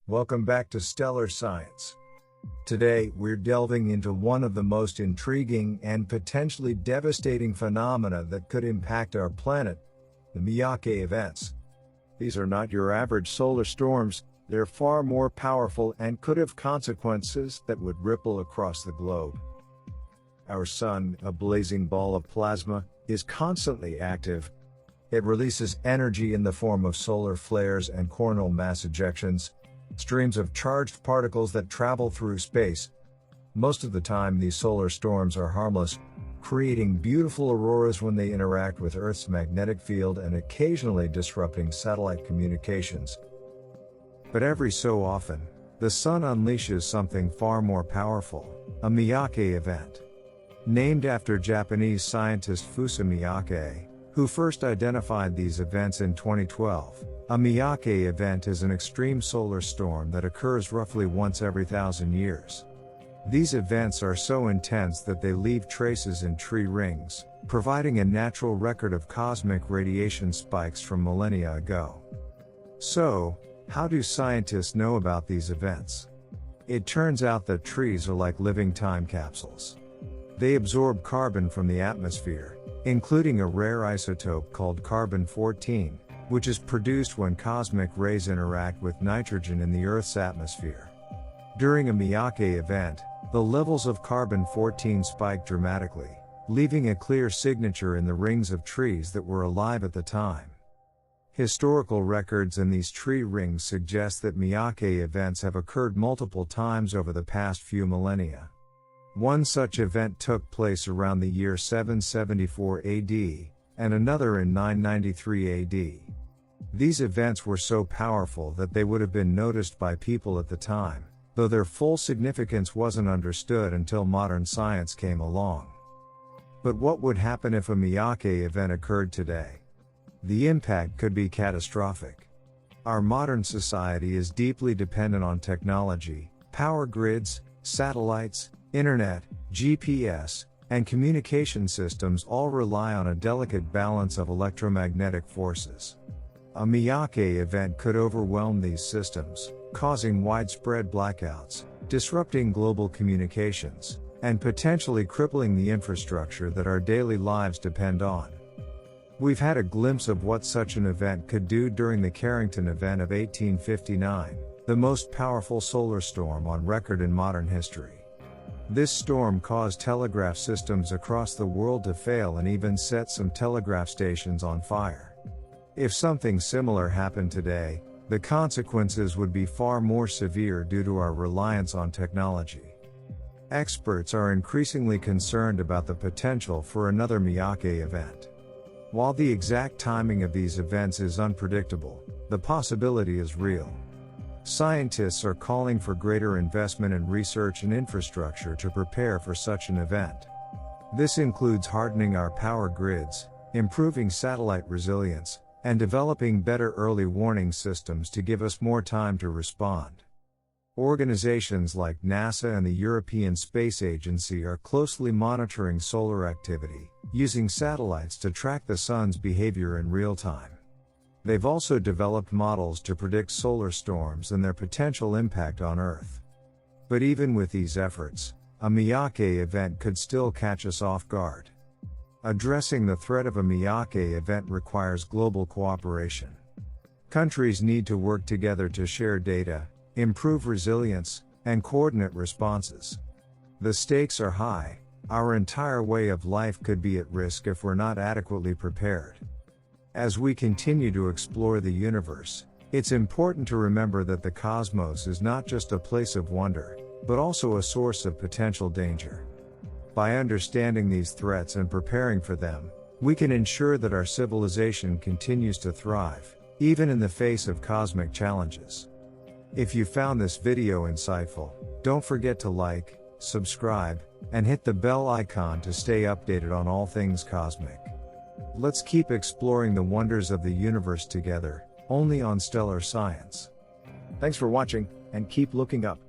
Welcome back to Stellar Science. Today, we're delving into one of the most intriguing and potentially devastating phenomena that could impact our planet, the Miyake Events. These are not your average solar storms, they're far more powerful and could have consequences that would ripple across the globe. Our Sun, a blazing ball of plasma, is constantly active. It releases energy in the form of solar flares and coronal mass ejections, streams of charged particles that travel through space. Most of the time, these solar storms are harmless, creating beautiful auroras when they interact with Earth's magnetic field and occasionally disrupting satellite communications. But every so often, the Sun unleashes something far more powerful, a Miyake event. Named after Japanese scientist Fusa Miyake, who first identified these events in 2012, a Miyake event is an extreme solar storm that occurs roughly once every 1,000 years. These events are so intense that they leave traces in tree rings, providing a natural record of cosmic radiation spikes from millennia ago. So, how do scientists know about these events? It turns out that trees are like living time capsules. They absorb carbon from the atmosphere, including a rare isotope called carbon-14, which is produced when cosmic rays interact with nitrogen in the Earth's atmosphere. During a Miyake event, the levels of carbon-14 spike dramatically, leaving a clear signature in the rings of trees that were alive at the time. Historical records in these tree rings suggest that Miyake events have occurred multiple times over the past few millennia. One such event took place around the year 774 AD, and another in 993 AD. These events were so powerful that they would have been noticed by people at the time, though their full significance wasn't understood until modern science came along. But what would happen if a Miyake event occurred today? The impact could be catastrophic. Our modern society is deeply dependent on technology, power grids, satellites, internet, GPS, and communication systems all rely on a delicate balance of electromagnetic forces. A Miyake event could overwhelm these systems, causing widespread blackouts, disrupting global communications, and potentially crippling the infrastructure that our daily lives depend on. We've had a glimpse of what such an event could do during the Carrington event of 1859, the most powerful solar storm on record in modern history. This storm caused telegraph systems across the world to fail and even set some telegraph stations on fire. If something similar happened today, the consequences would be far more severe due to our reliance on technology. Experts are increasingly concerned about the potential for another Miyake event. While the exact timing of these events is unpredictable, the possibility is real. Scientists are calling for greater investment in research and infrastructure to prepare for such an event. This includes hardening our power grids, improving satellite resilience, and developing better early warning systems to give us more time to respond. Organizations like NASA and the European Space Agency are closely monitoring solar activity, using satellites to track the sun's behavior in real time. They've also developed models to predict solar storms and their potential impact on Earth. But even with these efforts, a Miyake event could still catch us off guard. Addressing the threat of a Miyake event requires global cooperation. Countries need to work together to share data, improve resilience, and coordinate responses. The stakes are high. Our entire way of life could be at risk if we're not adequately prepared. As we continue to explore the universe, it's important to remember that the cosmos is not just a place of wonder, but also a source of potential danger. By understanding these threats and preparing for them, we can ensure that our civilization continues to thrive, even in the face of cosmic challenges. If you found this video insightful, don't forget to like, subscribe, and hit the bell icon to stay updated on all things cosmic. Let's keep exploring the wonders of the universe together, only on Stellar Science. Thanks for watching, and keep looking up.